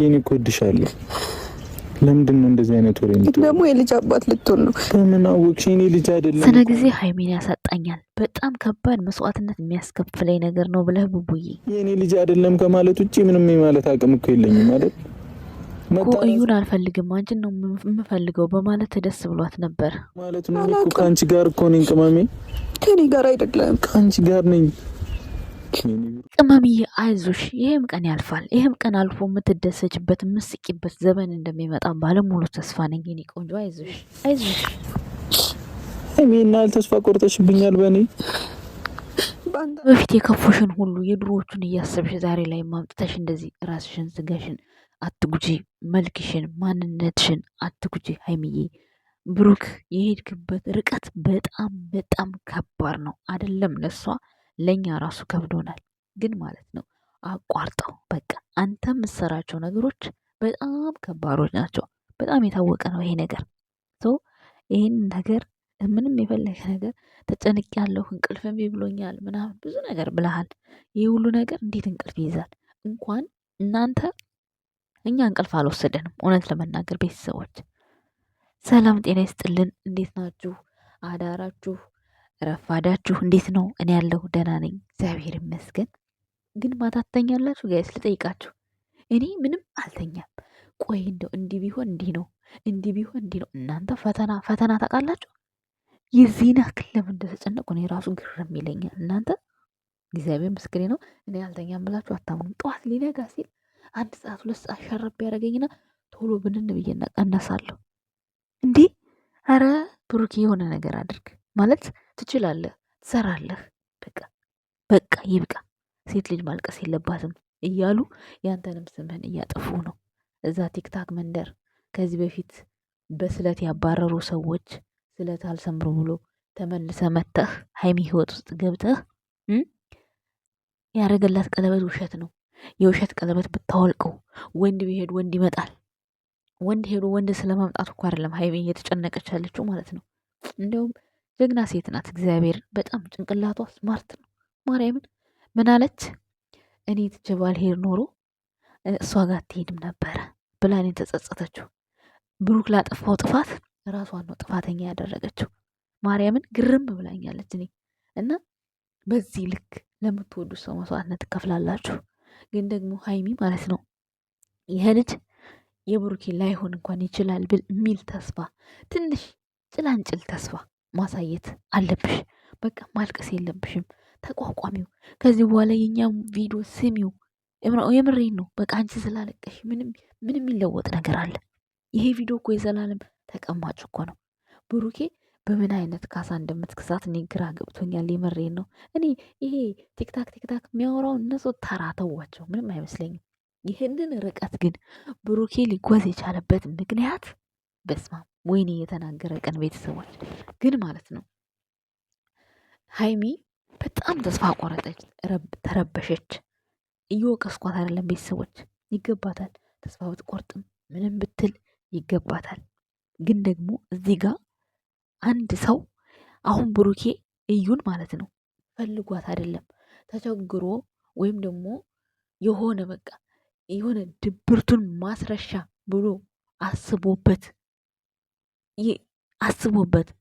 የኔ እኮ ለምንድን ነው እንደዚህ አይነት ወሬ ነው? ደግሞ የልጅ አባት ልትሆን ነው። በምን አወቅሽ? የኔ ልጅ አይደለም። ስነ ጊዜ ሀይሚን ያሳጣኛል። በጣም ከባድ መስዋዕትነት የሚያስከፍለኝ ነገር ነው ብለህ ቡቡዬ። የኔ ልጅ አይደለም ከማለት ውጪ ምንም የማለት አቅም እኮ የለኝም ማለት እኮ እዩን አልፈልግም አንቺን ነው የምፈልገው በማለት ደስ ብሏት ነበር ማለት ነው። እኮ ከአንቺ ጋር እኮ ነኝ ቅመሜ። ከኔ ጋር አይደለም ከአንቺ ጋር ነኝ ቅመምዬ። አይዞሽ፣ ይሄም ቀን ያልፋል። ይሄም ቀን አልፎ የምትደሰችበት የምስቂበት ዘመን እንደሚመጣ ባለሙሉ ተስፋ ነኝ። የኔ ቆንጆ አይዞሽ፣ አይዞሽ። እኔና ተስፋ ቆርጠሽብኛል በእኔ በፊት የከፉሽን ሁሉ የድሮዎቹን እያሰብሽ ዛሬ ላይ ማምጥተሽ እንደዚህ ራስሽን ስጋሽን አትጉጂ፣ መልክሽን ማንነትሽን አትጉጂ። ሀይሚዬ ብሩክ የሄድክበት ርቀት በጣም በጣም ከባድ ነው። አይደለም ለሷ ለኛ ራሱ ከብዶናል። ግን ማለት ነው አቋርጠው በቃ አንተ የምትሰራቸው ነገሮች በጣም ከባዶች ናቸው። በጣም የታወቀ ነው ይሄ ነገር። ይህን ነገር ምንም የፈለገ ነገር ተጨንቅ ያለሁ እንቅልፍ እምቢ ብሎኛል ምናምን ብዙ ነገር ብለሃል። ይህ ሁሉ ነገር እንዴት እንቅልፍ ይይዛል? እንኳን እናንተ እኛ እንቅልፍ አልወሰደንም። እውነት ለመናገር ቤተሰቦች ሰላም ጤና ይስጥልን። እንዴት ናችሁ? አዳራችሁ ረፋዳችሁ እንዴት ነው? እኔ ያለሁ ደህና ነኝ እግዚአብሔር ይመስገን። ግን ማታ ትተኛላችሁ ጋይስ? ልጠይቃችሁ። እኔ ምንም አልተኛም። ቆይ እንደው እንዲህ ቢሆን እንዲህ ነው፣ እንዲህ ቢሆን እንዲህ ነው። እናንተ ፈተና ታውቃላችሁ? የዚህን ያክል ለምን እንደተጨነቁ እኔ ራሱ ግርም ይለኛል። እናንተ እግዚአብሔር ምስክሬ ነው። እኔ አልተኛም ብላችሁ አታምኑም። ጠዋት ሊነጋ ሲል 1 ሰዓት 2 ሰዓት ሸረብ ያደረገኝና ቶሎ ብንን ብዬ እቀነሳለሁ። እንዲህ አረ ብሩክ የሆነ ነገር አድርግ ማለት ትችላለህ፣ ትሰራለህ። በቃ ይብቃ። ሴት ልጅ ማልቀስ የለባትም እያሉ ያንተንም ስምህን እያጠፉ ነው። እዛ ቲክታክ መንደር ከዚህ በፊት በስለት ያባረሩ ሰዎች ስለት አልሰምሩ ብሎ ተመልሰ መተህ ሀይሚ ህይወት ውስጥ ገብተህ ያረገላት ቀለበት ውሸት ነው። የውሸት ቀለበት ብታወልቀው ወንድ ቢሄድ ወንድ ይመጣል። ወንድ ሄዶ ወንድ ስለማምጣቱ እኮ አይደለም ሀይሚ እየተጨነቀች ያለችው ማለት ነው። እንዲያውም ጀግና ሴት ናት። እግዚአብሔር በጣም ጭንቅላቷ ስማርት ነው። ማርያምን ምን አለች? እኔ ትቼ ባልሄድ ኖሮ እሷ ጋር አትሄድም ነበረ ብላ እኔን ተጸጸተችው። ብሩክ ላጠፋው ጥፋት ራሷን ነው ጥፋተኛ ያደረገችው። ማርያምን ግርም ብላኛለች። እኔ እና በዚህ ልክ ለምትወዱ ሰው መስዋዕትነት ትከፍላላችሁ። ግን ደግሞ ሀይሚ ማለት ነው ይሄ ልጅ የብሩኬ ላይሆን እንኳን ይችላል ብል የሚል ተስፋ ትንሽ ጭላንጭል ተስፋ ማሳየት አለብሽ። በቃ ማልቀስ የለብሽም። ተቋቋሚው። ከዚህ በኋላ የኛም ቪዲዮ ስሚው። የምሬን ነው። በቃ አንቺ ስላለቀሽ ምንም የሚለወጥ ነገር አለ? ይሄ ቪዲዮ እኮ የዘላለም ተቀማጭ እኮ ነው። ብሩኬ በምን አይነት ካሳ እንደምትክሳት እኔ ግራ ገብቶኛል። የምሬን ነው። እኔ ይሄ ቲክታክ የሚያወራው እነሱ ተራ ተዋቸው፣ ምንም አይመስለኝም። ይህንን ርቀት ግን ብሩኬ ሊጓዝ የቻለበት ምክንያት በስማ ወይኔ የተናገረ ቀን ቤተሰቦች ግን ማለት ነው ሀይሚ በጣም ተስፋ ቆረጠች፣ ተረበሸች። እየወቀስኳት አይደለም ቤተሰቦች፣ ይገባታል። ተስፋ ብትቆርጥም ምንም ብትል ይገባታል። ግን ደግሞ እዚህ ጋር አንድ ሰው አሁን ብሩኬ እዩን ማለት ነው ፈልጓት አይደለም ተቸግሮ ወይም ደግሞ የሆነ በቃ የሆነ ድብርቱን ማስረሻ ብሎ አስቦበት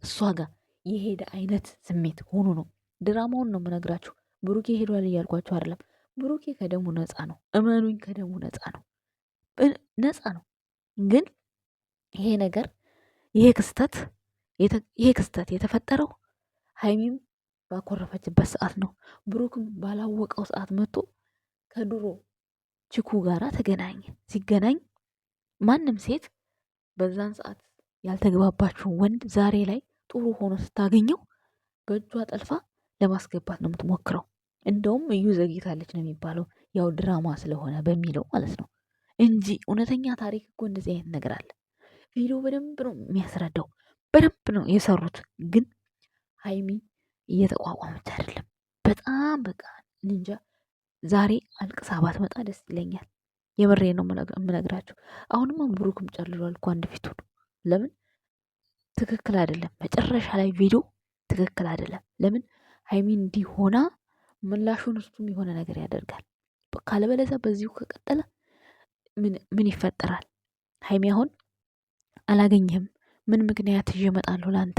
እሷ ጋር የሄደ አይነት ስሜት ሆኖ ነው። ድራማውን ነው የምነግራችሁ። ብሩኬ ሄዷል እያልኳችሁ አይደለም። ብሩኬ ከደሙ ነፃ ነው። እመኑኝ፣ ከደሙ ነፃ ነው፣ ነፃ ነው። ግን ይሄ ነገር ይሄ ክስተት የተፈጠረው ሀይሚም ባኮረፈችበት ሰዓት ነው። ብሩክም ባላወቀው ሰዓት መጥቶ ከድሮ ችኩ ጋራ ተገናኘ። ሲገናኝ ማንም ሴት በዛን ሰዓት ያልተግባባችውን ወንድ ዛሬ ላይ ጥሩ ሆኖ ስታገኘው በእጇ ጠልፋ ለማስገባት ነው የምትሞክረው። እንደውም እዩ ዘግይታለች ነው የሚባለው፣ ያው ድራማ ስለሆነ በሚለው ማለት ነው እንጂ እውነተኛ ታሪክ እኮ እንደዚህ አይነት ነገር አለ። ቪዲዮ በደንብ ነው የሚያስረዳው፣ በደንብ ነው የሰሩት። ግን ሀይሚ እየተቋቋመች አይደለም። በጣም በቃ እንጃ። ዛሬ አልቅሳ ባትመጣ ደስ ይለኛል። የምሬ ነው የምነግራችሁ። አሁንማ ብሩክም ጨልሏል እኮ አንድ ፊቱን። ለምን ትክክል አይደለም። መጨረሻ ላይ ቪዲዮ ትክክል አይደለም። ለምን ሀይሚ እንዲህ ሆና ምላሹን እሱም የሆነ ነገር ያደርጋል። ካለበለዚያ በዚሁ ከቀጠለ ምን ይፈጠራል? ሀይሚ አሁን አላገኘህም፣ ምን ምክንያት ይዤ እመጣለሁ ለአንተ?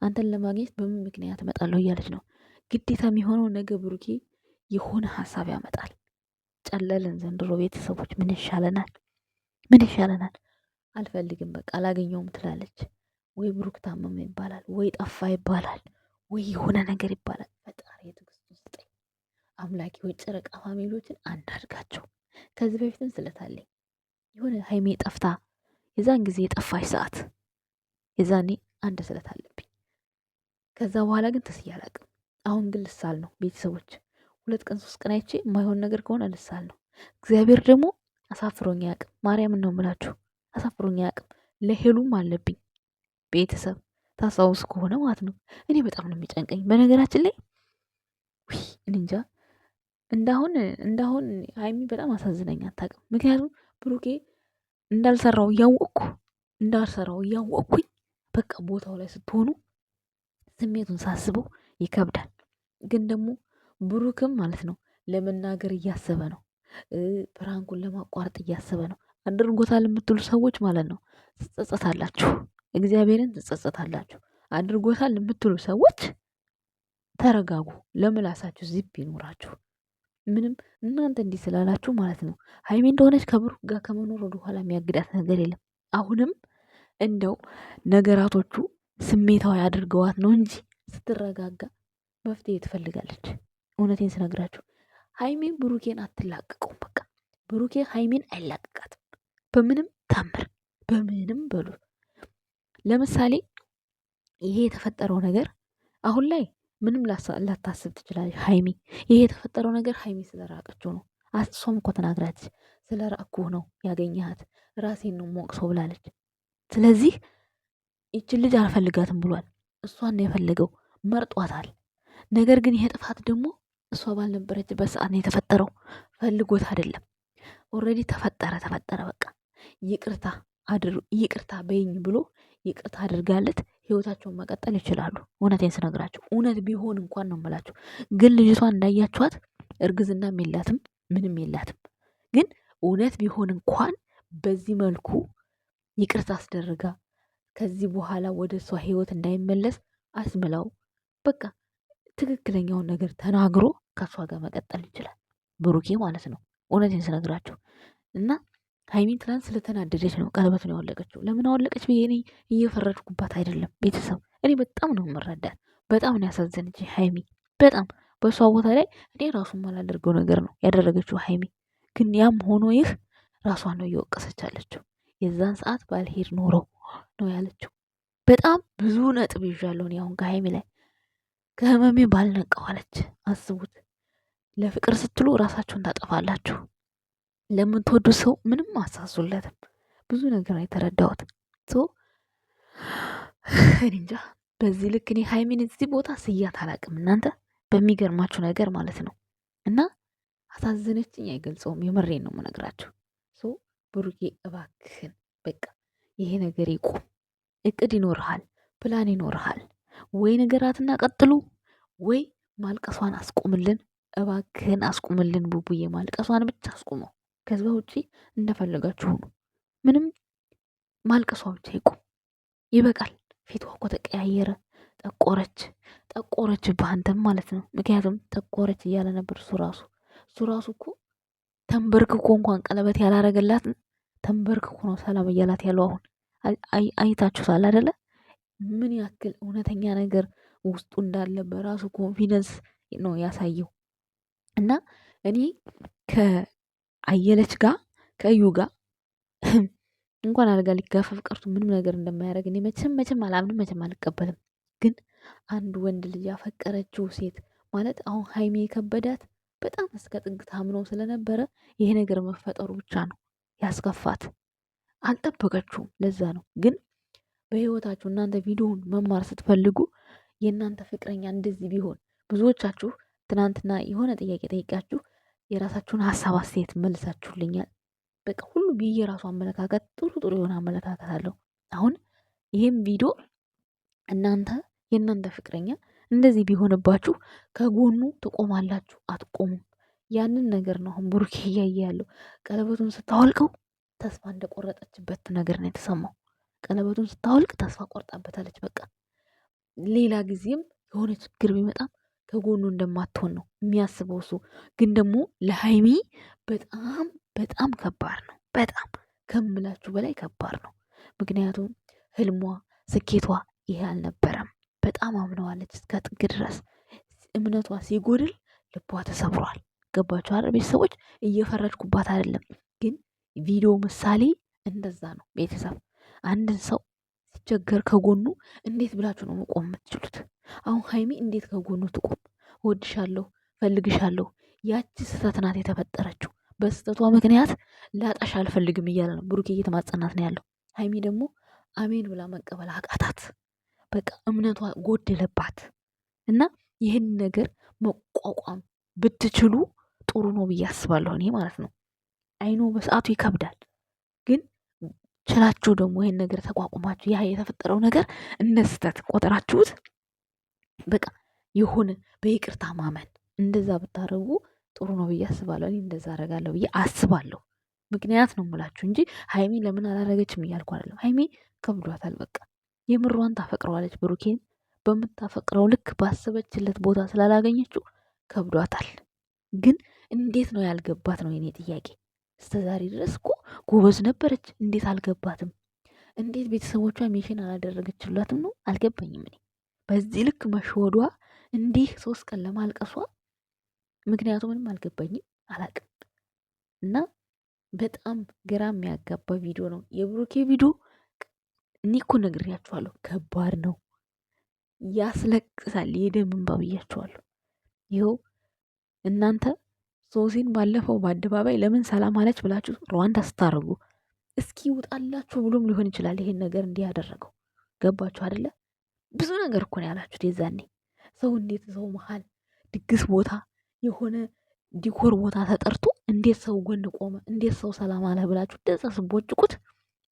አንተን ለማግኘት በምን ምክንያት እመጣለሁ እያለች ነው። ግዴታ የሚሆነው ነገ ብሩኬ የሆነ ሀሳብ ያመጣል። ጨለልን ዘንድሮ ቤተሰቦች። ምን ይሻለናል? ምን ይሻለናል? አልፈልግም በቃ አላገኘውም ትላለች። ወይ ብሩክ ታመመ ይባላል፣ ወይ ጠፋ ይባላል፣ ወይ የሆነ ነገር ይባላል። ፈጣሪ የትዕግስቱን ስጠኝ አምላኬ። ወይ ጨረቃ ፋሚሊዎችን አንድ አድርጋቸው። ከዚህ በፊትም ስለታለኝ የሆነ ሀይሜ ጠፍታ የዛን ጊዜ የጠፋሽ ሰዓት የዛኔ አንድ ስለት አለብኝ። ከዛ በኋላ ግን ተስዬ አላቅም። አሁን ግን ልሳል ነው ቤተሰቦች። 2 ቀን 3 ቀን አይቼ የማይሆን ነገር ከሆነ ልሳል ነው። እግዚአብሔር ደግሞ አሳፍሮኝ አያውቅም። ማርያምን ነው የምላችሁ፣ አሳፍሮኝ አያውቅም። ለሄሉም አለብኝ ቤተሰብ ታስታውስ ከሆነ ማለት ነው። እኔ በጣም ነው የሚጨንቀኝ በነገራችን ላይ እንጃ እንዳሁን ሀይሚ በጣም አሳዝነኝ አታውቅም። ምክንያቱም ብሩኬ እንዳልሰራው እያወቅኩኝ በቃ ቦታው ላይ ስትሆኑ ስሜቱን ሳስበው ይከብዳል። ግን ደግሞ ብሩክም ማለት ነው ለመናገር እያሰበ ነው፣ ፕራንኩን ለማቋረጥ እያሰበ ነው። አድርጎታል የምትሉ ሰዎች ማለት ነው ትጸጸታላችሁ፣ እግዚአብሔርን ትጸጸታላችሁ። አድርጎታል የምትሉ ሰዎች ተረጋጉ፣ ለምላሳችሁ ዚፕ ይኖራችሁ። ምንም እናንተ እንዲህ ስላላችሁ ማለት ነው ሀይሜ እንደሆነች ከብሩክ ጋር ከመኖር ወደ ኋላ የሚያግዳት ነገር የለም። አሁንም እንደው ነገራቶቹ ስሜታዊ አድርገዋት ነው እንጂ ስትረጋጋ መፍትሄ ትፈልጋለች። እውነቴን ስነግራችሁ ሀይሜ ብሩኬን አትላቅቀውም። በቃ ብሩኬ ሀይሜን አይላቅቃትም በምንም ታምር፣ በምንም በሉ። ለምሳሌ ይሄ የተፈጠረው ነገር አሁን ላይ ምንም ላታስብ ትችላለች ሀይሚ። ይሄ የተፈጠረው ነገር ሀይሚ ስለራቀችው ነው። እሷም እኮ ተናግራች ስለ ራቅኩህ ነው ያገኘሃት፣ ራሴን ነው ሞቅ ሰው ብላለች። ስለዚህ ይችን ልጅ አልፈልጋትም ብሏል። እሷን ነው የፈለገው፣ መርጧታል። ነገር ግን ይሄ ጥፋት ደግሞ እሷ ባልነበረችበት ሰዓት ነው የተፈጠረው፣ ፈልጎት አይደለም። ኦልሬዲ ተፈጠረ። በቃ ይቅርታ በይኝ ብሎ ይቅርታ አድርጋለት ህይወታቸውን መቀጠል ይችላሉ። እውነቴን ስነግራቸው እውነት ቢሆን እንኳን ነው የምላቸው። ግን ልጅቷን እንዳያችኋት እርግዝናም የላትም ምንም የላትም። ግን እውነት ቢሆን እንኳን በዚህ መልኩ ይቅርታ አስደርጋ ከዚህ በኋላ ወደ እሷ ህይወት እንዳይመለስ አስምላው በቃ ትክክለኛውን ነገር ተናግሮ ከእሷ ጋር መቀጠል ይችላል ብሩኬ ማለት ነው። እውነቴን ስነግራቸው እና ሀይሚን ትናንት ስለተናደደች ነው ቀለበቱን ያወለቀችው። ለምን አወለቀች ብዬ እኔ እየፈረድኩባት አይደለም ቤተሰብ። እኔ በጣም ነው የምረዳት። በጣም ነው ያሳዘነች ሀይሚ በጣም። በእሷ ቦታ ላይ እኔ ራሱን ማላደርገው ነገር ነው ያደረገችው ሀይሚ። ግን ያም ሆኖ ይህ ራሷን ነው እየወቀሰች አለችው። የዛን ሰዓት ባልሄድ ኖሮ ነው ያለችው። በጣም ብዙ ነጥብ ይዣለሁ እኔ አሁን ከሀይሚ ላይ ከህመሜ ባልነቀው አለች። አስቡት። ለፍቅር ስትሉ ራሳችሁን ታጠፋላችሁ። ለምትወዱ ሰው ምንም አሳሱለትም። ብዙ ነገር የተረዳሁት እንጃ። በዚህ ልክ እኔ ሀይሚን እዚህ ቦታ ስያት አላቅም እናንተ፣ በሚገርማችሁ ነገር ማለት ነው። እና አሳዘነችኝ አይገልጸውም። የምሬን ነው የምነግራችሁ። ብሩኬ እባክህን በቃ ይሄ ነገር ይቁም። እቅድ ይኖርሃል፣ ፕላን ይኖርሃል። ወይ ነገራትና ቀጥሉ፣ ወይ ማልቀሷን አስቁምልን። እባክህን አስቁምልን ቡቡዬ፣ ማልቀሷን ብቻ አስቁመው። ከዛ ውጪ እንደፈለጋችሁ ሁኑ። ምንም ማልቀሷ ብቻ ይቁም፣ ይበቃል። ፊቷ እኮ ተቀያየረ፣ ጠቆረች በአንተም ማለት ነው። ምክንያቱም ጠቆረች እያለ ነበር እሱ ራሱ እኮ ተንበርክኮ እንኳን ቀለበት ያላረገላት ተንበርክኮ ነው ሰላም እያላት ያለው። አሁን አይታችሁታል አይደለ? ምን ያክል እውነተኛ ነገር ውስጡ እንዳለ በራሱ ኮንፊደንስ ነው ያሳየው። እና እኔ ከአየለች ጋር ከእዩ ጋር እንኳን አልጋ ሊጋፈፍ ቀርቶ ምንም ነገር እንደማያደርግ እኔ መቼም አላምንም፣ መቼም አልቀበልም። ግን አንድ ወንድ ልጅ ያፈቀረችው ሴት ማለት አሁን ሀይሜ የከበዳት በጣም እስከ ጥግ ታምነው ስለነበረ ይሄ ነገር መፈጠሩ ብቻ ነው ያስከፋት። አልጠበቀችውም። ለዛ ነው። ግን በህይወታችሁ እናንተ ቪዲዮውን መማር ስትፈልጉ የእናንተ ፍቅረኛ እንደዚህ ቢሆን፣ ብዙዎቻችሁ ትናንትና የሆነ ጥያቄ ጠይቃችሁ የራሳችሁን ሀሳብ አስተያየት መልሳችሁልኛል። በቃ ሁሉም የየራሱ አመለካከት ጥሩ የሆነ አመለካከት አለው። አሁን ይህም ቪዲዮ እናንተ የእናንተ ፍቅረኛ እንደዚህ ቢሆንባችሁ ከጎኑ ትቆማላችሁ? አትቆሙም? ያንን ነገር ነው አሁን ብሩኬ እያየ ያለው። ቀለበቱን ስታወልቀው ተስፋ እንደቆረጠችበት ነገር ነው የተሰማው። ቀለበቱን ስታወልቅ ተስፋ ቆርጣበታለች። በቃ ሌላ ጊዜም የሆነ ችግር ቢመጣም ከጎኑ እንደማትሆን ነው የሚያስበው እሱ። ግን ደግሞ ለሀይሚ በጣም በጣም ከባድ ነው። በጣም ከምላችሁ በላይ ከባድ ነው። ምክንያቱም ህልሟ ስኬቷ ይሄ አልነበረም። በጣም አምነዋለች እስከ ጥግ ድረስ። እምነቷ ሲጎድል ልቧ ተሰብሯል። ገባችሁ አይደል ቤተሰቦች? እየፈረድኩባት አይደለም፣ ግን ቪዲዮ ምሳሌ እንደዛ ነው። ቤተሰብ አንድን ሰው ሲቸገር ከጎኑ እንዴት ብላችሁ ነው መቆም የምትችሉት? አሁን ሀይሚ እንዴት ከጎኑ ትቆም? ወድሻለሁ፣ ፈልግሻለሁ። ያቺ ስህተት ናት የተፈጠረችው። በስህተቷ ምክንያት ላጣሽ አልፈልግም እያለ ነው ብሩኬ እየተማጸናት ነው ያለው። ሀይሚ ደግሞ አሜን ብላ መቀበል አቃታት። በቃ እምነቷ ጎደለባት እና ይህን ነገር መቋቋም ብትችሉ ጥሩ ነው ብዬ አስባለሁ እኔ ማለት ነው። አይኖ በሰዓቱ ይከብዳል፣ ግን ችላችሁ ደግሞ ይህን ነገር ተቋቁማችሁ ያ የተፈጠረው ነገር እንደ ስህተት ቆጠራችሁት። በቃ የሆነ በይቅርታ ማመን እንደዛ ብታደርጉ ጥሩ ነው ብዬ አስባለሁ። እኔ እንደዛ አደርጋለሁ ብዬ አስባለሁ። ምክንያት ነው የምላችሁ እንጂ ሀይሚ ለምን አላደረገችም እያልኩ አይደለም። ሀይሚ ከብዷታል። በቃ የምሯን ታፈቅረዋለች። ብሩኬን በምታፈቅረው ልክ ባሰበችለት ቦታ ስላላገኘችው ከብዷታል። ግን እንዴት ነው ያልገባት ነው የኔ ጥያቄ። እስከዛሬ ድረስ እኮ ጎበዝ ነበረች። እንዴት አልገባትም? እንዴት ቤተሰቦቿ ሜሽን አላደረገችላትም ነው አልገባኝም። እኔ በዚህ ልክ መሸወዷ፣ እንዲህ 3 ቀን ለማልቀሷ ምክንያቱ ምንም አልገባኝም፣ አላቅም። እና በጣም ግራ የሚያጋባ ቪዲዮ ነው የብሩኬ ቪዲዮ። እኔ እኮ ነግሬያችኋለሁ፣ ከባድ ነው፣ ያስለቅሳል፣ የደም እንባ ብያችኋለሁ። ይኸው እናንተ ሶሲን ባለፈው በአደባባይ ለምን ሰላም አለች ብላችሁ ሩዋንዳ ስታደርጉ እስኪ ውጣላችሁ ብሎም ሊሆን ይችላል ይሄን ነገር እንዲህ ያደረገው። ገባችሁ አይደለ? ብዙ ነገር እኮ ነው ያላችሁት የዛኔ። ሰው እንዴት ሰው መሀል ድግስ ቦታ የሆነ ዲኮር ቦታ ተጠርቶ እንዴት ሰው ጎን ቆመ፣ እንዴት ሰው ሰላም አለ ብላችሁ እንደዛ ስቦጭቁት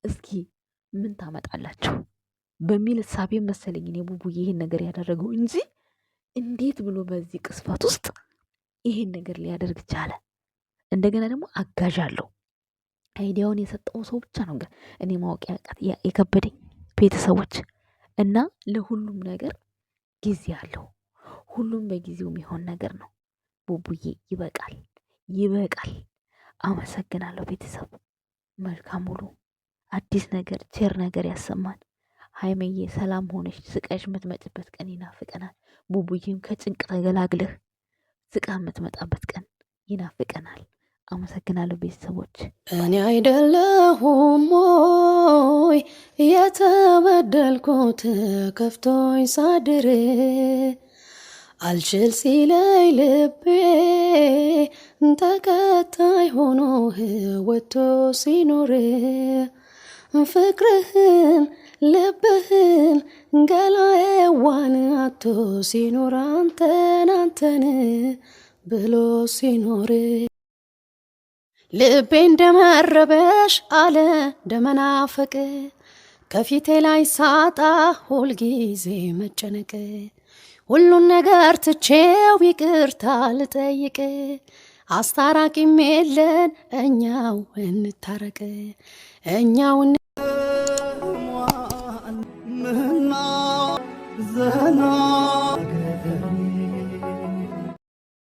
እስኪ ምን ታመጣላችሁ በሚል እሳቤ መሰለኝ እኔ ቡቡዬ ይሄን ነገር ያደረገው እንጂ እንዴት ብሎ በዚህ ቅስፈት ውስጥ ይሄን ነገር ሊያደርግ ቻለ? እንደገና ደግሞ አጋዥ አለው። አይዲያውን የሰጠው ሰው ብቻ ነው እኔ ማወቅ የከበደኝ ቤተሰቦች። እና ለሁሉም ነገር ጊዜ አለው። ሁሉም በጊዜው የሚሆን ነገር ነው። ቡቡዬ ይበቃል፣ ይበቃል። አመሰግናለሁ ቤተሰብ። መልካም ውሎ፣ አዲስ ነገር ቸር ነገር ያሰማን። ሀይመዬ ሰላም ሆነሽ ስቀሽ የምትመጭበት ቀን ይናፍቀናል። ቡቡዬም ከጭንቅ ተገላግለህ ስቃ የምትመጣበት ቀን ይናፍቀናል። አመሰግናለሁ ቤተሰቦች። እኔ አይደለሁም ሞይ የተበደልኩት ከፍቶኝ ሳድር አልችል ሲለይ ልቤ ተከታይ ሆኖ ወጥቶ ሲኖር ፍቅርህን ልብህን ገላዬዋን አቶ ሲኖር አንተን ብሎ ሲኖር ልቤ እንደመረበሽ አለ እንደመናፈቅ ከፊቴ ላይ ሳጣ ሁልጊዜ መጨነቅ ሁሉን ነገር ትቼው ይቅርታ ልጠይቅ አስታራቂም የለን እኛው እንታረቅ እኛው ምና ዘና